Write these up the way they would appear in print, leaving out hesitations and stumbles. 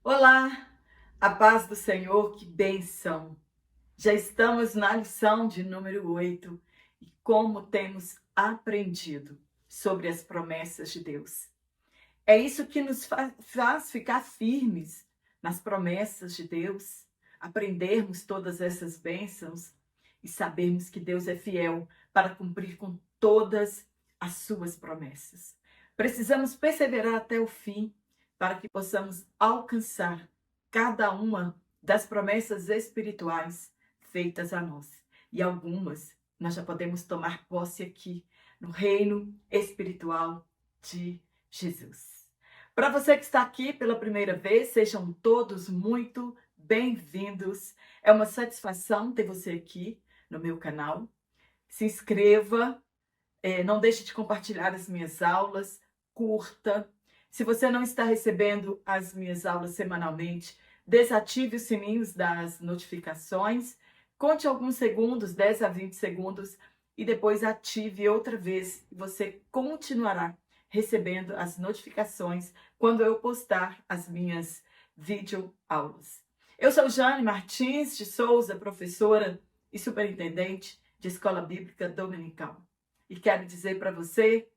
Olá, a paz do Senhor, que bênção! Já estamos na lição de número 8 e como temos aprendido sobre as promessas de Deus. É isso que nos faz ficar firmes nas promessas de Deus, aprendermos todas essas bênçãos e sabermos que Deus é fiel para cumprir com todas as suas promessas. Precisamos perseverar até o fim para que possamos alcançar cada uma das promessas espirituais feitas a nós. E algumas nós já podemos tomar posse aqui no reino espiritual de Jesus. Para você que está aqui pela primeira vez, sejam todos muito bem-vindos. É uma satisfação ter você aqui no meu canal. Se inscreva, não deixe de compartilhar as minhas aulas, curta. Se você não está recebendo as minhas aulas semanalmente, desative os sininhos das notificações, conte alguns segundos, 10 a 20 segundos, e depois ative outra vez. Você continuará recebendo as notificações quando eu postar as minhas videoaulas. Eu sou Jane Martins de Souza, professora e superintendente de Escola Bíblica Dominical. E quero dizer para você,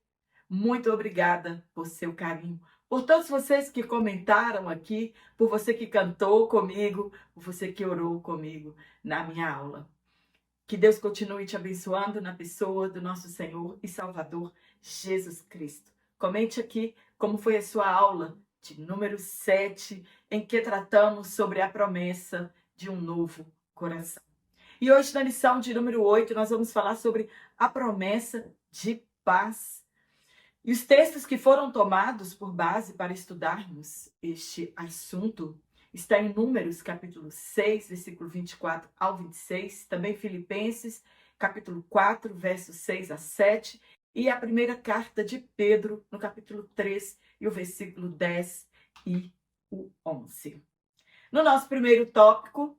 muito obrigada por seu carinho, por todos vocês que comentaram aqui, por você que cantou comigo, por você que orou comigo na minha aula. Que Deus continue te abençoando na pessoa do nosso Senhor e Salvador Jesus Cristo. Comente aqui como foi a sua aula de número 7, em que tratamos sobre a promessa de um novo coração. E hoje, na lição de número 8, nós vamos falar sobre a promessa de paz. E os textos que foram tomados por base para estudarmos este assunto está em Números, capítulo 6, versículo 24 ao 26, também Filipenses, capítulo 4, versos 6 a 7, e a primeira carta de Pedro, no capítulo 3, e o versículo 10 e o 11. No nosso primeiro tópico,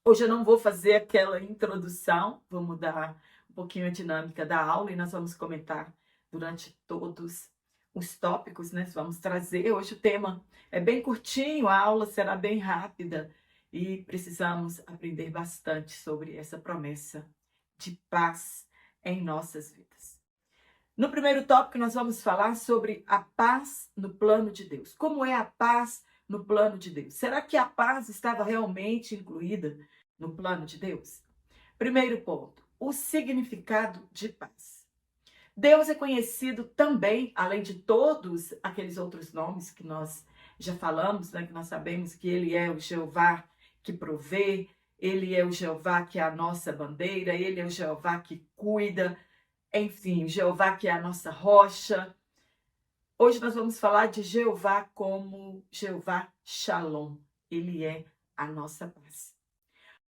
hoje eu não vou fazer aquela introdução, vou mudar um pouquinho a dinâmica da aula e nós vamos comentar durante todos os tópicos, né? Vamos trazer, hoje o tema é bem curtinho, a aula será bem rápida e precisamos aprender bastante sobre essa promessa de paz em nossas vidas. No primeiro tópico, nós vamos falar sobre a paz no plano de Deus. Como é a paz no plano de Deus? Será que a paz estava realmente incluída no plano de Deus? Primeiro ponto, o significado de paz. Deus é conhecido também, além de todos aqueles outros nomes que nós já falamos, né, que nós sabemos que Ele é o Jeová que provê, Ele é o Jeová que é a nossa bandeira, Ele é o Jeová que cuida, enfim, Jeová que é a nossa rocha. Hoje nós vamos falar de Jeová como Jeová Shalom. Ele é a nossa paz.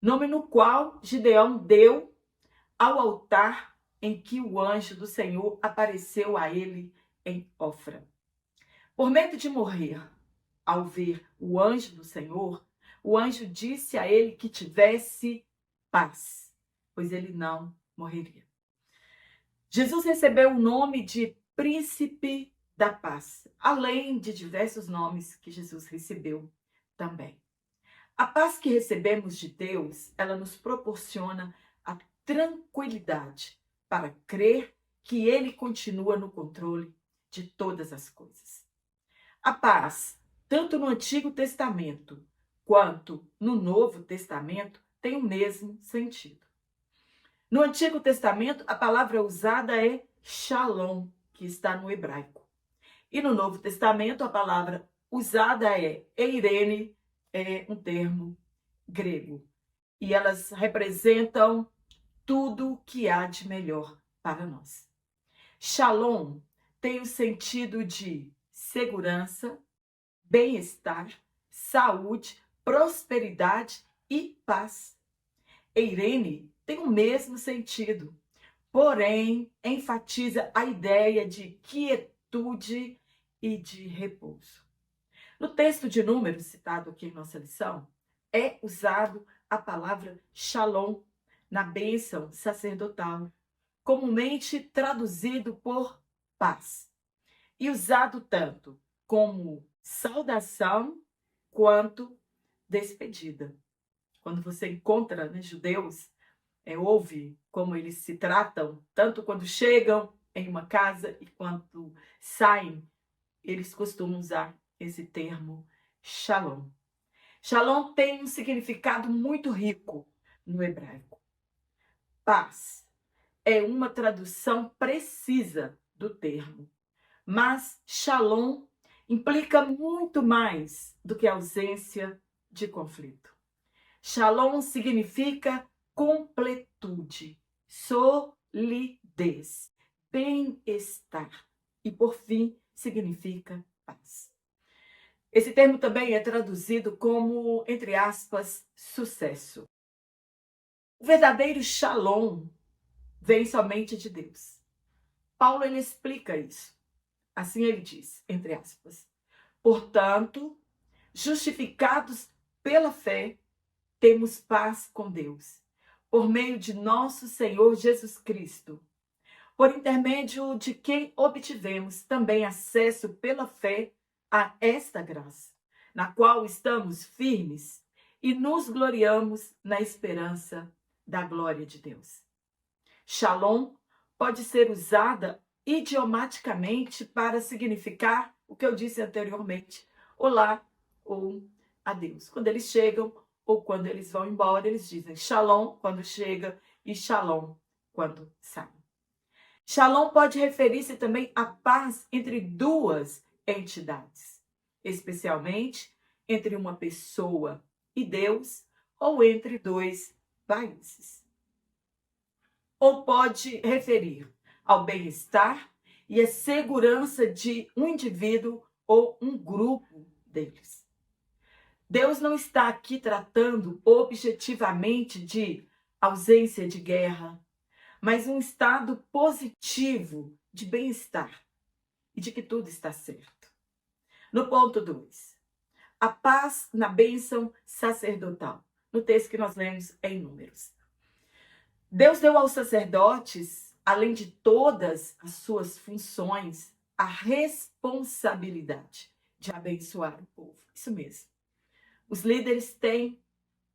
Nome no qual Gideão deu ao altar em que o anjo do Senhor apareceu a ele em Ofra. Por medo de morrer, ao ver o anjo do Senhor, o anjo disse a ele que tivesse paz, pois ele não morreria. Jesus recebeu o nome de Príncipe da Paz, além de diversos nomes que Jesus recebeu também. A paz que recebemos de Deus, ela nos proporciona a tranquilidade para crer que Ele continua no controle de todas as coisas. A paz, tanto no Antigo Testamento quanto no Novo Testamento, tem o mesmo sentido. No Antigo Testamento, a palavra usada é shalom, que está no hebraico. E no Novo Testamento, a palavra usada é eirene, é um termo grego. E elas representam tudo o que há de melhor para nós. Shalom tem o sentido de segurança, bem-estar, saúde, prosperidade e paz. Eirene tem o mesmo sentido, porém enfatiza a ideia de quietude e de repouso. No texto de Números, citado aqui em nossa lição, é usado a palavra shalom na bênção sacerdotal, comumente traduzido por paz, e usado tanto como saudação quanto despedida. Quando você encontra, né, judeus, ouve como eles se tratam, tanto quando chegam em uma casa e quando saem, eles costumam usar esse termo shalom. Shalom tem um significado muito rico no hebraico. Paz é uma tradução precisa do termo, mas shalom implica muito mais do que ausência de conflito. Shalom significa completude, solidez, bem-estar e, por fim, significa paz. Esse termo também é traduzido como, entre aspas, sucesso. O verdadeiro shalom vem somente de Deus. Paulo ele explica isso. Assim ele diz, entre aspas, portanto, justificados pela fé, temos paz com Deus, por meio de nosso Senhor Jesus Cristo, por intermédio de quem obtivemos também acesso pela fé a esta graça, na qual estamos firmes e nos gloriamos na esperança da glória de Deus. Shalom pode ser usada idiomaticamente para significar o que eu disse anteriormente, olá ou adeus. Quando eles chegam ou quando eles vão embora, eles dizem shalom quando chega e shalom quando sai. Shalom pode referir-se também à paz entre duas entidades, especialmente entre uma pessoa e Deus ou entre dois países. Ou pode referir ao bem-estar e à segurança de um indivíduo ou um grupo deles. Deus não está aqui tratando objetivamente de ausência de guerra, mas um estado positivo de bem-estar e de que tudo está certo. No ponto 2, a paz na bênção sacerdotal, no texto que nós lemos em Números. Deus deu aos sacerdotes, além de todas as suas funções, a responsabilidade de abençoar o povo. Isso mesmo. Os líderes têm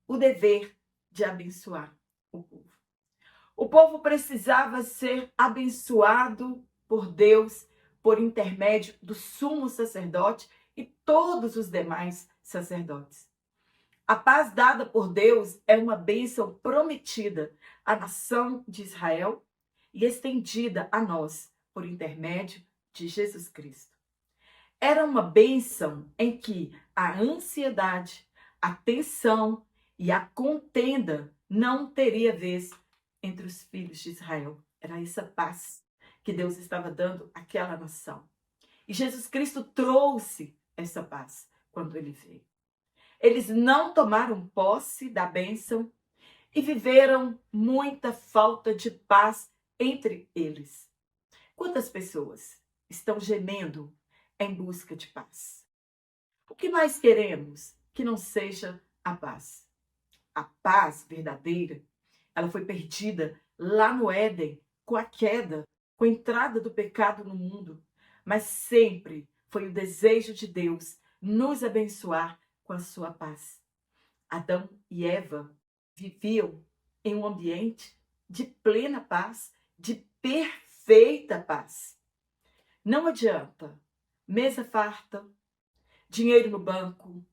o dever de abençoar o povo. O povo precisava ser abençoado por Deus por intermédio do sumo sacerdote e todos os demais sacerdotes. A paz dada por Deus é uma bênção prometida à nação de Israel e estendida a nós por intermédio de Jesus Cristo. Era uma bênção em que a ansiedade, a tensão e a contenda não teria vez entre os filhos de Israel. Era essa paz que Deus estava dando àquela nação. E Jesus Cristo trouxe essa paz quando ele veio. Eles não tomaram posse da bênção e viveram muita falta de paz entre eles. Quantas pessoas estão gemendo em busca de paz? O que mais queremos que não seja a paz? A paz verdadeira, ela foi perdida lá no Éden, com a queda, com a entrada do pecado no mundo. Mas sempre foi o desejo de Deus nos abençoar com a sua paz. Adão e Eva viviam em um ambiente de plena paz, de perfeita paz. Não adianta mesa farta, dinheiro no banco,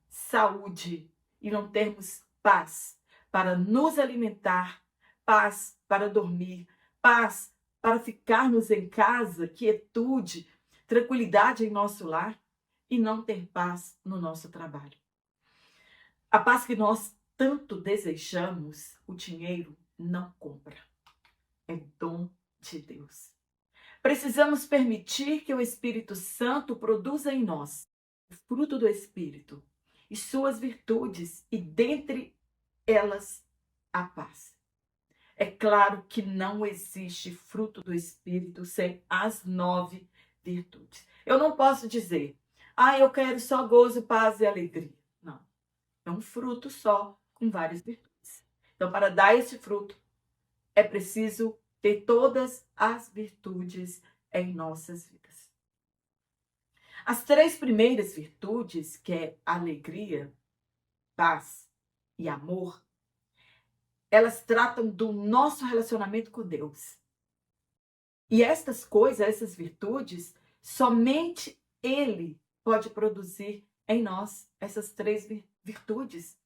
saúde e não termos paz para nos alimentar, paz para dormir, paz para ficarmos em casa, quietude, tranquilidade em nosso lar e não ter paz no nosso trabalho. A paz que nós tanto desejamos, o dinheiro não compra. É dom de Deus. Precisamos permitir que o Espírito Santo produza em nós o fruto do Espírito e suas virtudes, e dentre elas a paz. É claro que não existe fruto do Espírito sem as 9 virtudes. Eu não posso dizer, eu quero só gozo, paz e alegria. Não. É um fruto só, com várias virtudes. Então, para dar esse fruto, é preciso ter todas as virtudes em nossas vidas. As três primeiras virtudes, que é alegria, paz e amor, elas tratam do nosso relacionamento com Deus. E estas coisas, essas virtudes, somente Ele pode produzir em nós essas três virtudes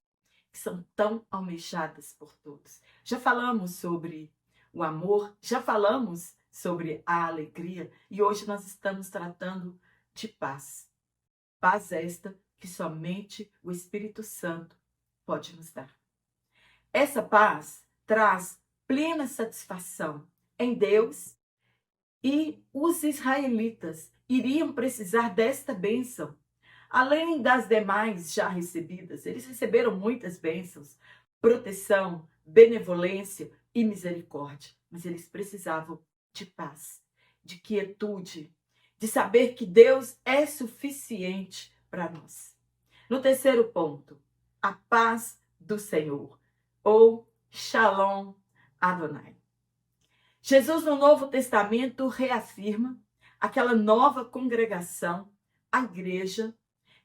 que são tão almejadas por todos. Já falamos sobre o amor, já falamos sobre a alegria e hoje nós estamos tratando de paz. Paz esta que somente o Espírito Santo pode nos dar. Essa paz traz plena satisfação em Deus e os israelitas iriam precisar desta bênção. Além das demais já recebidas, eles receberam muitas bênçãos, proteção, benevolência e misericórdia. Mas eles precisavam de paz, de quietude, de saber que Deus é suficiente para nós. No terceiro ponto, a paz do Senhor, ou Shalom Adonai. Jesus, no Novo Testamento, reafirma aquela nova congregação, a igreja,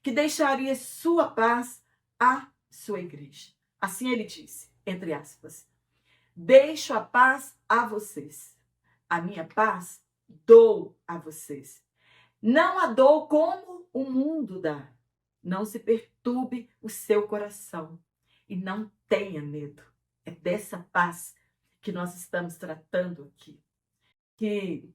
que deixaria sua paz à sua igreja. Assim ele disse, entre aspas, deixo a paz a vocês. A minha paz dou a vocês. Não a dou como o mundo dá. Não se perturbe o seu coração e não tenha medo. É dessa paz que nós estamos tratando aqui. Que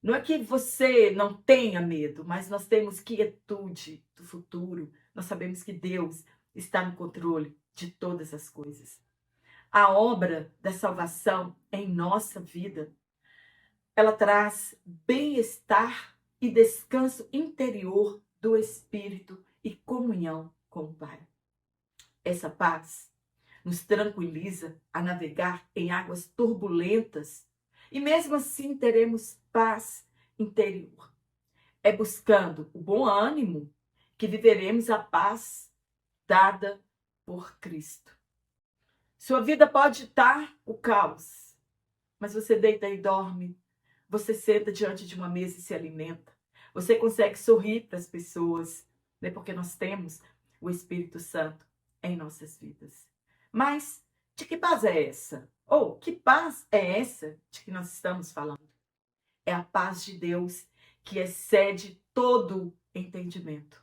não é que você não tenha medo, mas nós temos quietude do futuro. Nós sabemos que Deus está no controle de todas as coisas. A obra da salvação em nossa vida, ela traz bem-estar e descanso interior do Espírito e comunhão com o Pai. Essa paz nos tranquiliza a navegar em águas turbulentas e mesmo assim teremos paz interior. É buscando o bom ânimo que viveremos a paz dada por Cristo. Sua vida pode estar o caos, mas você deita e dorme. Você senta diante de uma mesa e se alimenta. Você consegue sorrir para as pessoas, né? Porque nós temos o Espírito Santo em nossas vidas. Mas de que paz é essa? Ou que paz é essa de que nós estamos falando? É a paz de Deus que excede todo entendimento,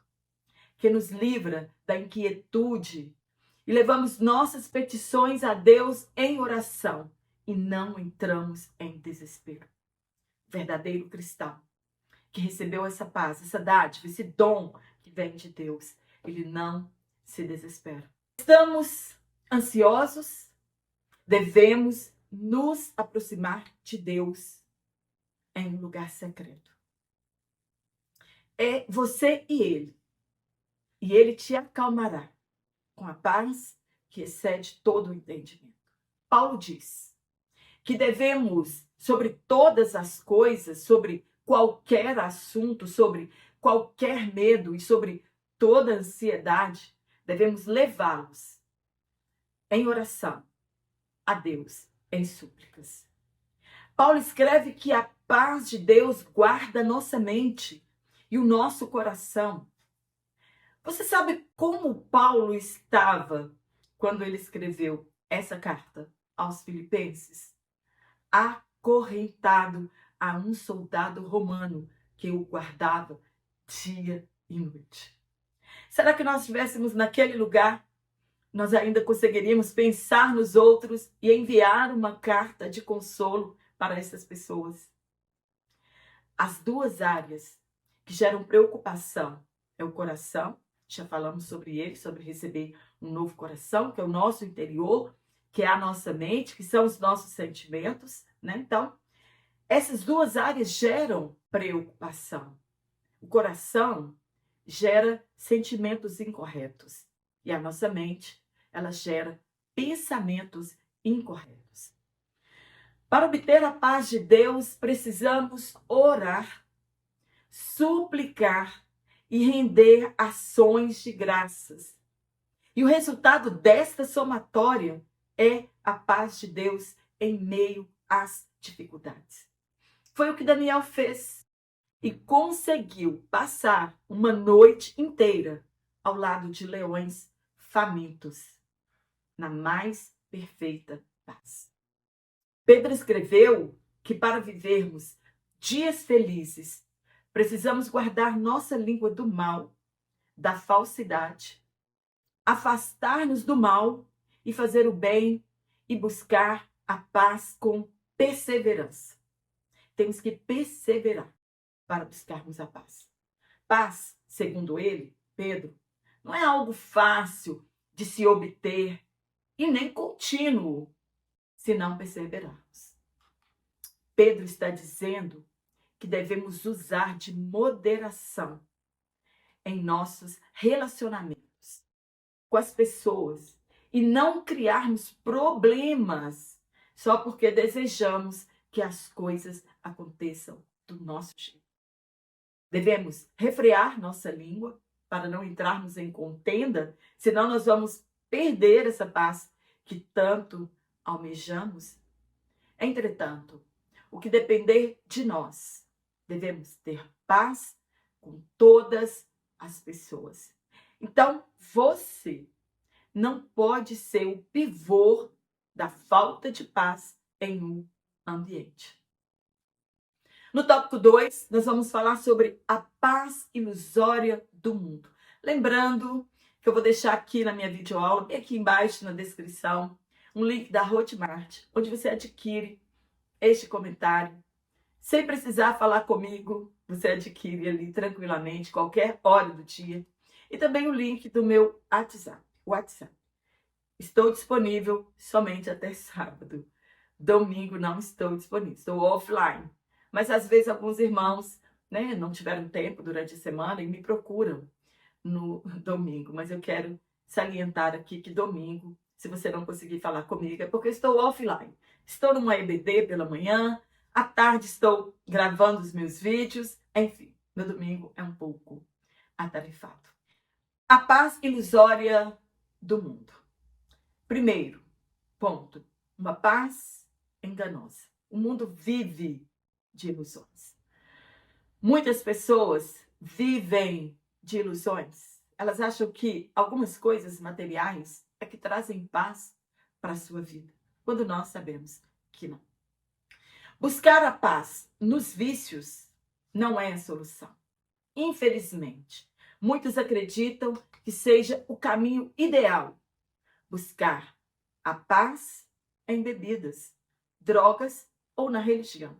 que nos livra da inquietude e levamos nossas petições a Deus em oração e não entramos em desespero. Verdadeiro cristão que recebeu essa paz, essa dádiva, esse dom que vem de Deus, ele não se desespera. Estamos ansiosos, devemos nos aproximar de Deus em um lugar secreto. É você e ele te acalmará com a paz que excede todo o entendimento. Paulo diz que devemos, sobre todas as coisas, sobre qualquer assunto, sobre qualquer medo e sobre toda ansiedade, devemos levá-los em oração a Deus, em súplicas. Paulo escreve que a paz de Deus guarda nossa mente e o nosso coração. Você sabe como Paulo estava quando ele escreveu essa carta aos Filipenses? Acorrentado a um soldado romano que o guardava dia e noite. Será que nós estivéssemos naquele lugar, nós ainda conseguiríamos pensar nos outros e enviar uma carta de consolo para essas pessoas? As duas áreas que geram preocupação é o coração, já falamos sobre ele, sobre receber um novo coração, que é o nosso interior, que é a nossa mente, que são os nossos sentimentos, né? Então, essas duas áreas geram preocupação. O coração gera sentimentos incorretos e a nossa mente, ela gera pensamentos incorretos. Para obter a paz de Deus, precisamos orar, suplicar e render ações de graças. E o resultado desta somatória é a paz de Deus em meio às dificuldades. Foi o que Daniel fez. e conseguiu passar uma noite inteira ao lado de leões famintos, na mais perfeita paz. Pedro escreveu que para vivermos dias felizes, precisamos guardar nossa língua do mal, da falsidade, afastar-nos do mal e fazer o bem e buscar a paz com perseverança. Temos que perseverar para buscarmos a paz. Paz, segundo ele, Pedro, não é algo fácil de se obter e nem contínuo, se não perseverarmos. Pedro está dizendo que devemos usar de moderação em nossos relacionamentos com as pessoas e não criarmos problemas só porque desejamos que as coisas aconteçam do nosso jeito. Devemos refrear nossa língua para não entrarmos em contenda, senão nós vamos perder essa paz que tanto almejamos. Entretanto, o que depender de nós, devemos ter paz com todas as pessoas. Então, você não pode ser o pivô da falta de paz em um ambiente. No tópico 2, nós vamos falar sobre a paz ilusória do mundo. Lembrando que eu vou deixar aqui na minha videoaula, bem aqui embaixo na descrição, um link da Hotmart, onde você adquire este comentário. Sem precisar falar comigo, você adquire ali tranquilamente, qualquer hora do dia. E também o link do meu WhatsApp. Estou disponível somente até sábado. Domingo não estou disponível, estou offline. Mas às vezes alguns irmãos, não tiveram tempo durante a semana e me procuram no domingo. Mas eu quero salientar aqui que domingo, se você não conseguir falar comigo, é porque estou offline. Estou numa EBD pela manhã, à tarde estou gravando os meus vídeos, enfim, meu domingo é um pouco atarefado. A paz ilusória do mundo. Primeiro ponto, uma paz enganosa. O mundo vive de ilusões. Muitas pessoas vivem de ilusões. Elas acham que algumas coisas materiais é que trazem paz para a sua vida, quando nós sabemos que não. Buscar a paz nos vícios não é a solução. Infelizmente, muitos acreditam que seja o caminho ideal buscar a paz em bebidas, drogas ou na religião.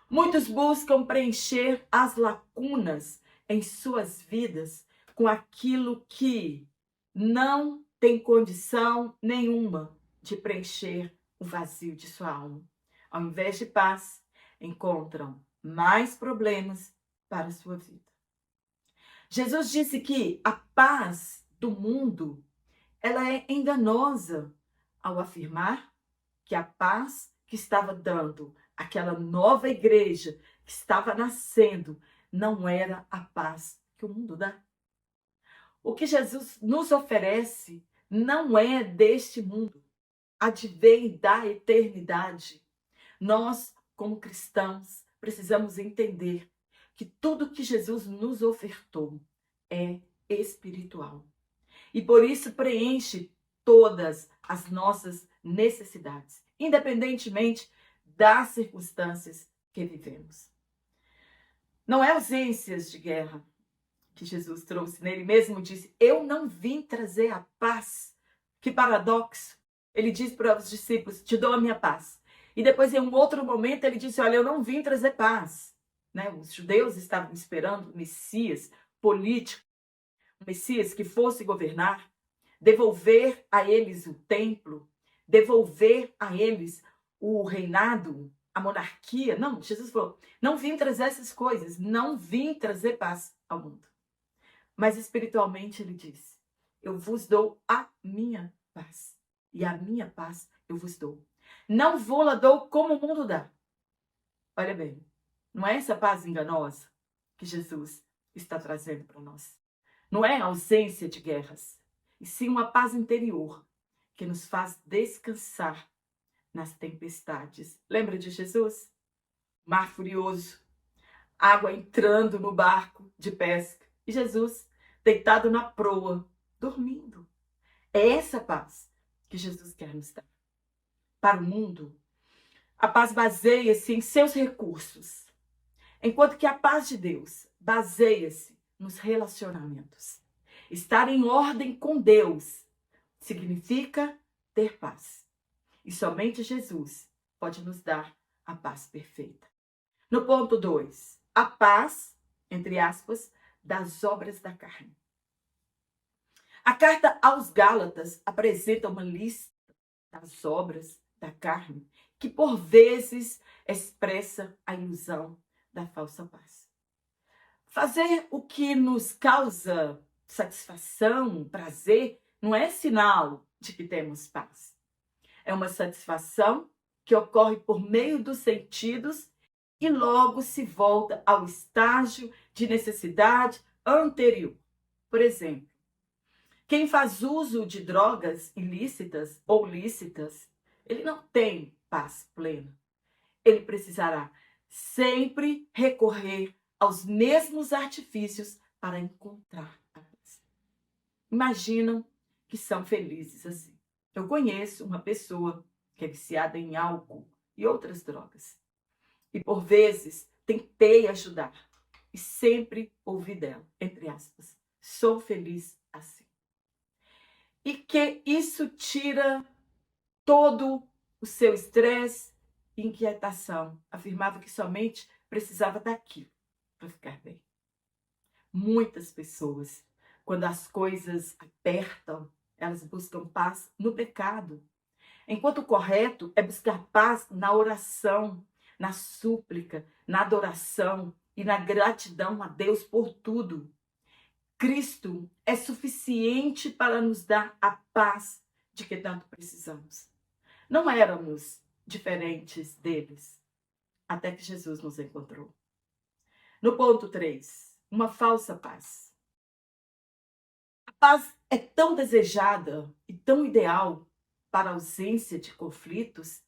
Muitos buscam preencher as lacunas em suas vidas com aquilo que não tem condição nenhuma de preencher o vazio de sua alma. Ao invés de paz, encontram mais problemas para a sua vida. Jesus disse que a paz do mundo, ela é enganosa ao afirmar que a paz que estava dando aquela nova igreja que estava nascendo não era a paz que o mundo dá. O que Jesus nos oferece não é deste mundo, advém da eternidade. Nós, como cristãos, precisamos entender que tudo que Jesus nos ofertou é espiritual. E por isso preenche todas as nossas necessidades, independentemente das circunstâncias que vivemos. Não é ausências de guerra que Jesus trouxe, né? Ele mesmo disse, eu não vim trazer a paz. Que paradoxo. Ele disse para os discípulos, te dou a minha paz. E depois, em um outro momento, ele disse, olha, eu não vim trazer paz. Os judeus estavam esperando o Messias político, o Messias que fosse governar, devolver a eles o templo, devolver a eles o reinado, a monarquia. Não, Jesus falou, não vim trazer essas coisas, não vim trazer paz ao mundo. Mas espiritualmente ele diz, eu vos dou a minha paz. E a minha paz eu vos dou. Não vou-la dou como o mundo dá. Olha bem, não é essa paz enganosa que Jesus está trazendo para nós. Não é a ausência de guerras, e sim uma paz interior que nos faz descansar nas tempestades. Lembra de Jesus? Mar furioso, água entrando no barco de pesca e Jesus deitado na proa, dormindo. É essa paz que Jesus quer nos dar. Para o mundo, a paz baseia-se em seus recursos, enquanto que a paz de Deus baseia-se nos relacionamentos. Estar em ordem com Deus significa ter paz. E somente Jesus pode nos dar a paz perfeita. No ponto 2, a paz, entre aspas, das obras da carne. A carta aos Gálatas apresenta uma lista das obras da carne que por vezes expressa a ilusão da falsa paz. Fazer o que nos causa satisfação, prazer, não é sinal de que temos paz. É uma satisfação que ocorre por meio dos sentidos e logo se volta ao estágio de necessidade anterior. Por exemplo, quem faz uso de drogas ilícitas ou lícitas, ele não tem paz plena. Ele precisará sempre recorrer aos mesmos artifícios para encontrar a paz. Imaginam que são felizes assim. Eu conheço uma pessoa que é viciada em álcool e outras drogas. E por vezes tentei ajudar e sempre ouvi dela, entre aspas, sou feliz assim. E que isso tira todo o seu estresse e inquietação. Afirmava que somente precisava daquilo para ficar bem. Muitas pessoas, quando as coisas apertam, elas buscam paz no pecado. Enquanto o correto é buscar paz na oração, na súplica, na adoração e na gratidão a Deus por tudo. Cristo é suficiente para nos dar a paz de que tanto precisamos. Não éramos diferentes deles, até que Jesus nos encontrou. No ponto 3, uma falsa paz. A paz é tão desejada e tão ideal para a ausência de conflitos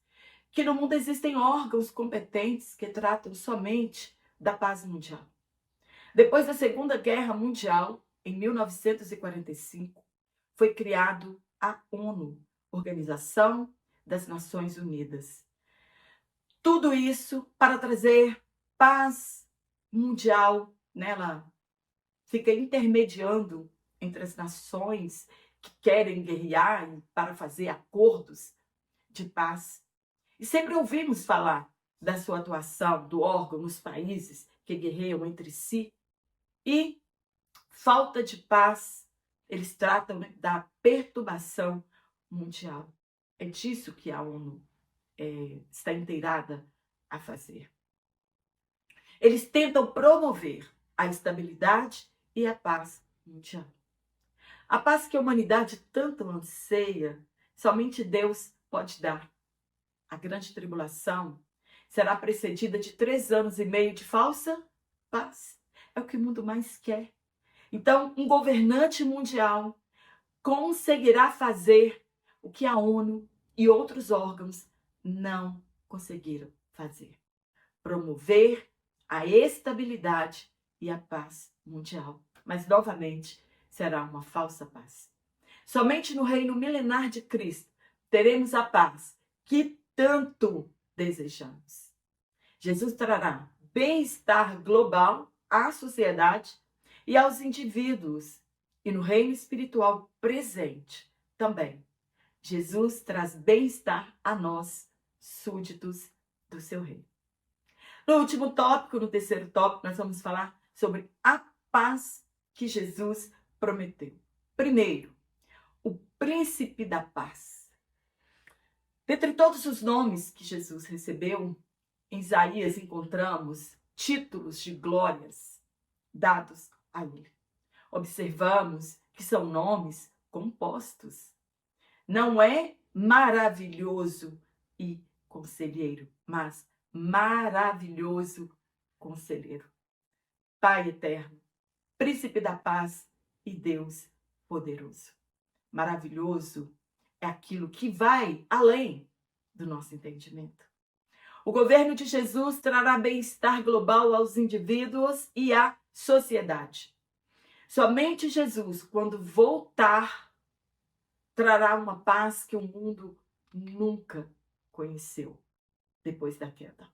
que no mundo existem órgãos competentes que tratam somente da paz mundial. Depois da Segunda Guerra Mundial, em 1945, foi criado a ONU, Organização das Nações Unidas. Tudo isso para trazer paz mundial, né? Ela fica intermediando entre as nações que querem guerrear para fazer acordos de paz. E sempre ouvimos falar da sua atuação, do órgão nos países que guerreiam entre si. E falta de paz, eles tratam, né, da perturbação mundial. É disso que a ONU está inteirada a fazer. Eles tentam promover a estabilidade e a paz mundial. A paz que a humanidade tanto anseia, somente Deus pode dar. A grande tribulação será precedida de 3 anos e meio de falsa paz. É o que o mundo mais quer. Então, um governante mundial conseguirá fazer o que a ONU e outros órgãos não conseguiram fazer: promover a estabilidade e a paz mundial. Mas, novamente, será uma falsa paz. Somente no reino milenar de Cristo teremos a paz que tanto desejamos. Jesus trará bem-estar global à sociedade e aos indivíduos. E no reino espiritual presente também, Jesus traz bem-estar a nós, súditos do seu reino. No último tópico, no terceiro tópico, nós vamos falar sobre a paz que Jesus prometeu. Primeiro, o príncipe da paz. Dentre todos os nomes que Jesus recebeu, em Isaías encontramos títulos de glórias dados a ele. Observamos que são nomes compostos. Não é maravilhoso e conselheiro, mas maravilhoso conselheiro. Pai eterno, príncipe da paz e Deus poderoso. Maravilhoso é aquilo que vai além do nosso entendimento. O governo de Jesus trará bem-estar global aos indivíduos e à sociedade. Somente Jesus, quando voltar, trará uma paz que o mundo nunca conheceu depois da queda.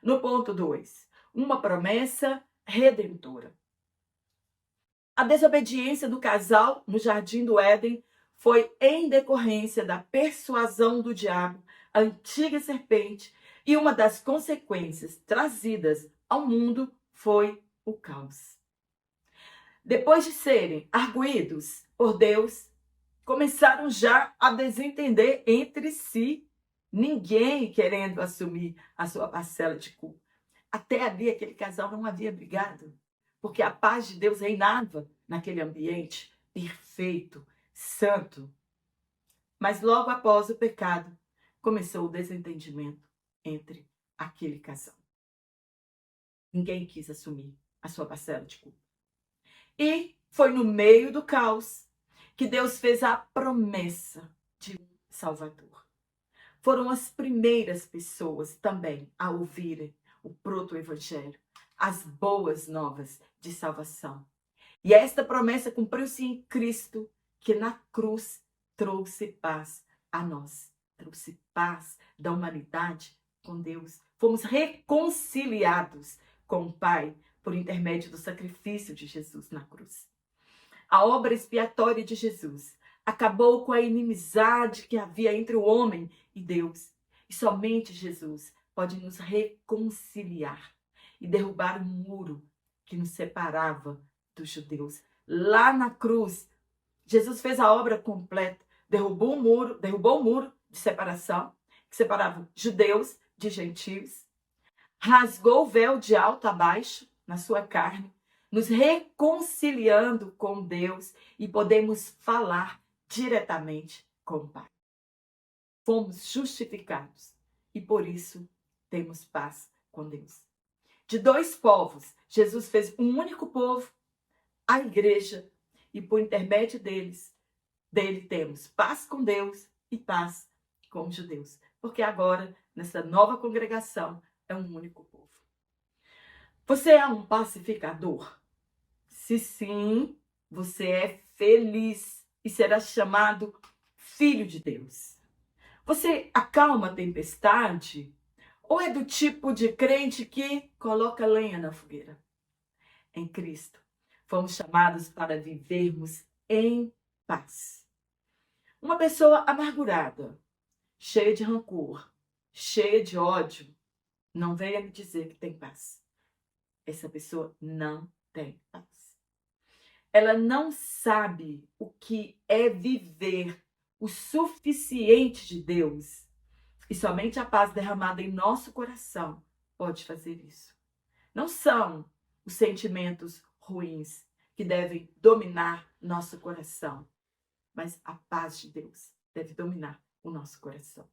No ponto 2, uma promessa redentora. A desobediência do casal no jardim do Éden foi em decorrência da persuasão do diabo, a antiga serpente, e uma das consequências trazidas ao mundo foi o caos. Depois de serem arguídos por Deus, começaram já a desentender entre si, ninguém querendo assumir a sua parcela de culpa. Até ali aquele casal não havia brigado, porque a paz de Deus reinava naquele ambiente perfeito, santo. Mas logo após o pecado, começou o desentendimento entre aquele casal. Ninguém quis assumir a sua parcela de culpa. E foi no meio do caos que Deus fez a promessa de um Salvador. Foram as primeiras pessoas também a ouvirem o proto-evangelho, as boas novas de salvação. E esta promessa cumpriu-se em Cristo, que na cruz trouxe paz a nós. Trouxe paz da humanidade com Deus. Fomos reconciliados com o Pai por intermédio do sacrifício de Jesus na cruz. A obra expiatória de Jesus acabou com a inimizade que havia entre o homem e Deus. E somente Jesus pode nos reconciliar e derrubar o muro que nos separava dos judeus. Lá na cruz, Jesus fez a obra completa, derrubou o muro de separação, que separava judeus de gentios, rasgou o véu de alto a baixo na sua carne, nos reconciliando com Deus e podemos falar diretamente com o Pai. Fomos justificados e por isso temos paz com Deus. De dois povos, Jesus fez um único povo, a igreja, e por intermédio dele temos paz com Deus e paz com os judeus. Porque agora, nessa nova congregação, é um único povo. Você é um pacificador? Se sim, você é feliz e será chamado filho de Deus. Você acalma a tempestade? Ou é do tipo de crente que coloca lenha na fogueira? Em Cristo, fomos chamados para vivermos em paz. Uma pessoa amargurada, cheia de rancor, cheia de ódio, não venha me dizer que tem paz. Essa pessoa não tem paz. Ela não sabe o que é viver o suficiente de Deus. E somente a paz derramada em nosso coração pode fazer isso. Não são os sentimentos ruins que devem dominar nosso coração, mas a paz de Deus deve dominar o nosso coração.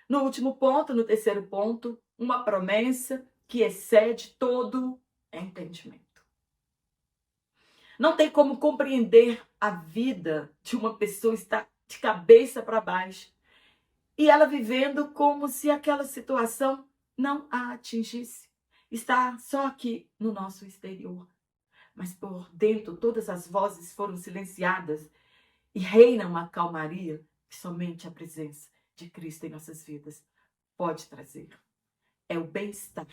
No último ponto, no terceiro ponto, uma promessa que excede todo entendimento. Não tem como compreender a vida de uma pessoa estar de cabeça para baixo e ela vivendo como se aquela situação não a atingisse. Está só aqui no nosso exterior. Mas por dentro todas as vozes foram silenciadas e reina uma calmaria que somente a presença de Cristo em nossas vidas pode trazer. É o bem-estar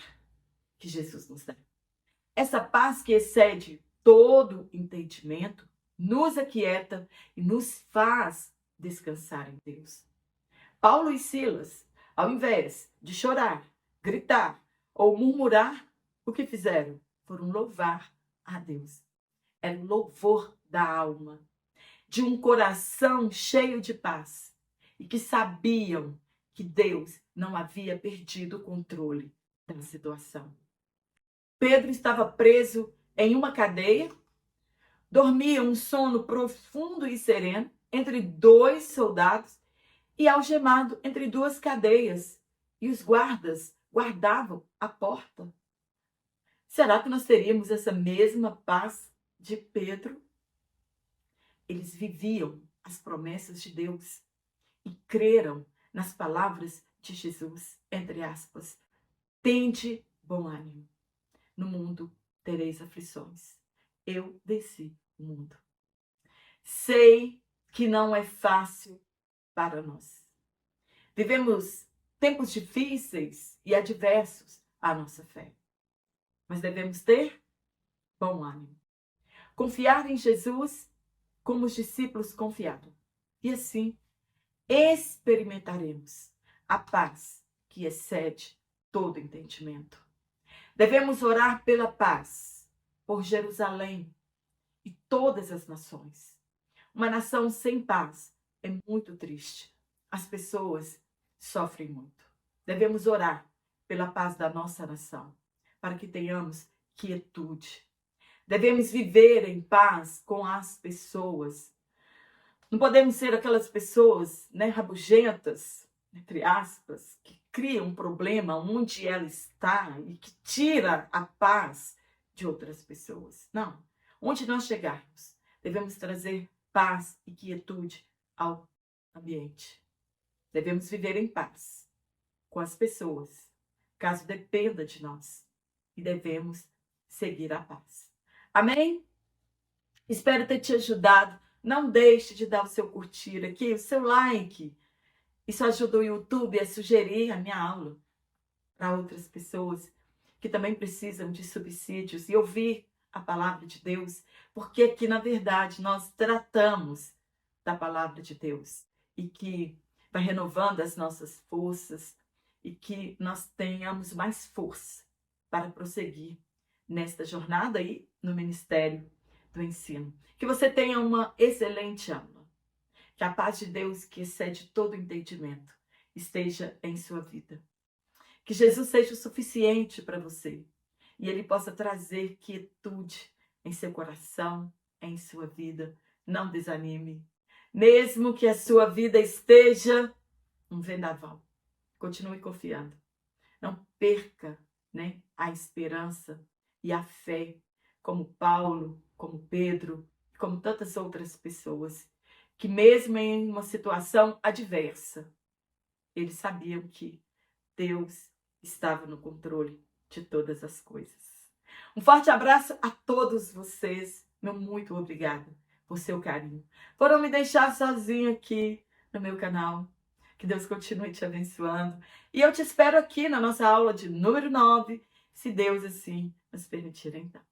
que Jesus nos dá. Essa paz que excede todo entendimento nos aquieta e nos faz descansar em Deus. Paulo e Silas, ao invés de chorar, gritar ou murmurar, o que fizeram? Foram louvar a Deus. Era o louvor da alma, de um coração cheio de paz e que sabiam que Deus não havia perdido o controle da situação. Pedro estava preso em uma cadeia, dormia um sono profundo e sereno entre dois soldados e algemado entre duas cadeias, e os guardas guardavam a porta. Será que nós teríamos essa mesma paz de Pedro? Eles viviam as promessas de Deus e creram nas palavras de Jesus, entre aspas, tende bom ânimo. No mundo tereis aflições. Eu venci o mundo. Sei que não é fácil para nós. Vivemos tempos difíceis e adversos à nossa fé. Mas devemos ter bom ânimo. Confiar em Jesus como os discípulos confiaram. E assim experimentaremos a paz que excede todo entendimento. Devemos orar pela paz, por Jerusalém e todas as nações. Uma nação sem paz é muito triste. As pessoas sofrem muito. Devemos orar pela paz da nossa nação, para que tenhamos quietude. Devemos viver em paz com as pessoas. Não podemos ser aquelas pessoas, rabugentas, entre aspas, que criam um problema onde ela está e que tira a paz de outras pessoas. Não. Onde nós chegarmos, devemos trazer paz e quietude ao ambiente. Devemos viver em paz com as pessoas, caso dependa de nós. E devemos seguir a paz. Amém? Espero ter te ajudado. Não deixe de dar o seu curtir aqui, o seu like. Isso ajuda o YouTube a sugerir a minha aula para outras pessoas que também precisam de subsídios e ouvir a palavra de Deus, porque aqui, na verdade, nós tratamos da palavra de Deus e que vai renovando as nossas forças e que nós tenhamos mais força para prosseguir nesta jornada aí no ministério do ensino. Que você tenha uma excelente aula. Que a paz de Deus, que excede todo entendimento, esteja em sua vida. Que Jesus seja o suficiente para você e Ele possa trazer quietude em seu coração, em sua vida. Não desanime. Mesmo que a sua vida esteja um vendaval, continue confiando. Não perca, a esperança e a fé, como Paulo, como Pedro, como tantas outras pessoas, que mesmo em uma situação adversa, eles sabiam que Deus estava no controle de todas as coisas. Um forte abraço a todos vocês. Meu muito obrigada por seu carinho. Por não me deixar sozinho aqui no meu canal. Que Deus continue te abençoando. E eu te espero aqui na nossa aula de número 9, se Deus assim nos permitir então.